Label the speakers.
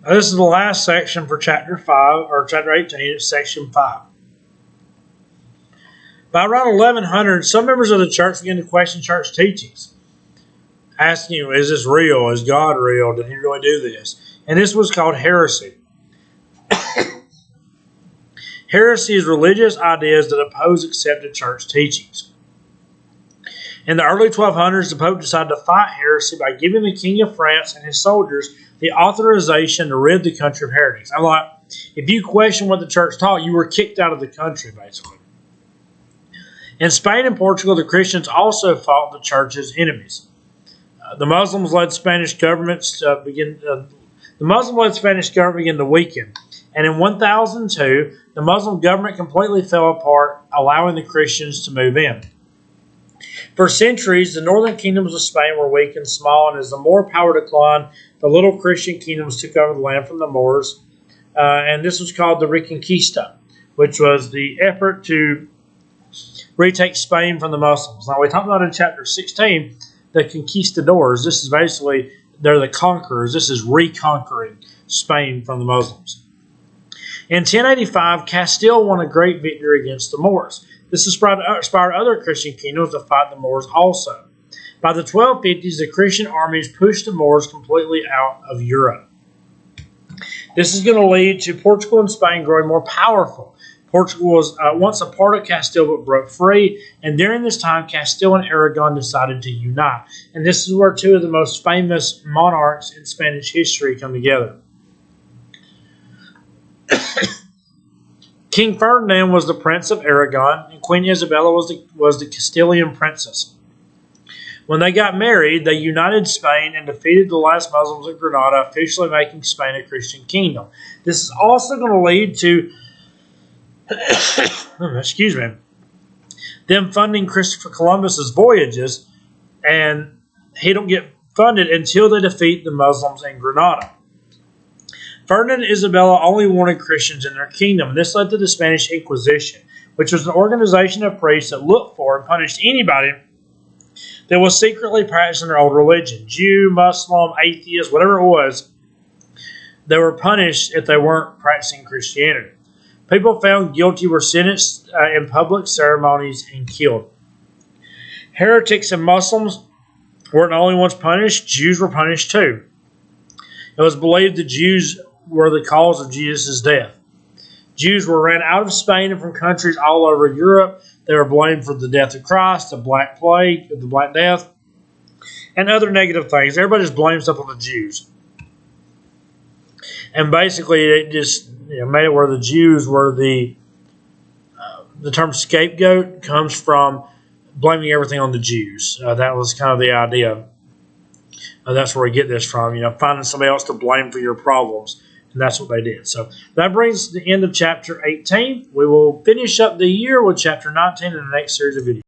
Speaker 1: Now, this is the last section for chapter 5, or chapter 18. It's section 5. By around 1100, some members of the church began to question church teachings, asking, is this real? Is God real? Did he really do this? And this was called heresy. Heresy is religious ideas that oppose accepted church teachings. In the early 1200s, the Pope decided to fight heresy by giving the King of France and his soldiers the authorization to rid the country of heretics. I'm like, if you question what the church taught, you were kicked out of the country, basically. In Spain and Portugal, the Christians also fought the church's enemies. The Muslim-led Spanish government began to weaken, and in 1002, the Muslim government completely fell apart, allowing the Christians to move in. For centuries, the northern kingdoms of Spain were weak and small, and as the Moor power declined, the little Christian kingdoms took over the land from the Moors, and this was called the Reconquista, which was the effort to retake Spain from the Muslims. Now, we talked about in chapter 16, the conquistadors. This is basically, they're the conquerors. This is reconquering Spain from the Muslims. In 1085, Castile won a great victory against the Moors. This inspired other Christian kingdoms to fight the Moors also. By the 1250s, the Christian armies pushed the Moors completely out of Europe. This is going to lead to Portugal and Spain growing more powerful. Portugal was once a part of Castile but broke free, and during this time, Castile and Aragon decided to unite. And this is where two of the most famous monarchs in Spanish history come together. King Ferdinand was the Prince of Aragon, and Queen Isabella was the Castilian princess. When they got married, they united Spain and defeated the last Muslims of Granada, officially making Spain a Christian kingdom. This is also going to lead to them funding Christopher Columbus's voyages, and he don't get funded until they defeat the Muslims in Granada. Ferdinand and Isabella only wanted Christians in their kingdom. This led to the Spanish Inquisition, which was an organization of priests that looked for and punished anybody that was secretly practicing their old religion. Jew, Muslim, atheist, whatever it was, they were punished if they weren't practicing Christianity. People found guilty were sentenced in public ceremonies and killed. Heretics and Muslims weren't the only ones punished. Jews were punished too. It was believed the Jews were the cause of Jesus' death. Jews were ran out of Spain and from countries all over Europe. They were blamed for the death of Christ, the Black Plague, the Black Death, and other negative things. Everybody just blamed stuff on the Jews. And basically, it just made it where the Jews were the term scapegoat comes from blaming everything on the Jews. That was kind of the idea. That's where we get this from, finding somebody else to blame for your problems. And that's what they did. So that brings us to the end of chapter 18. We will finish up the year with chapter 19 in the next series of videos.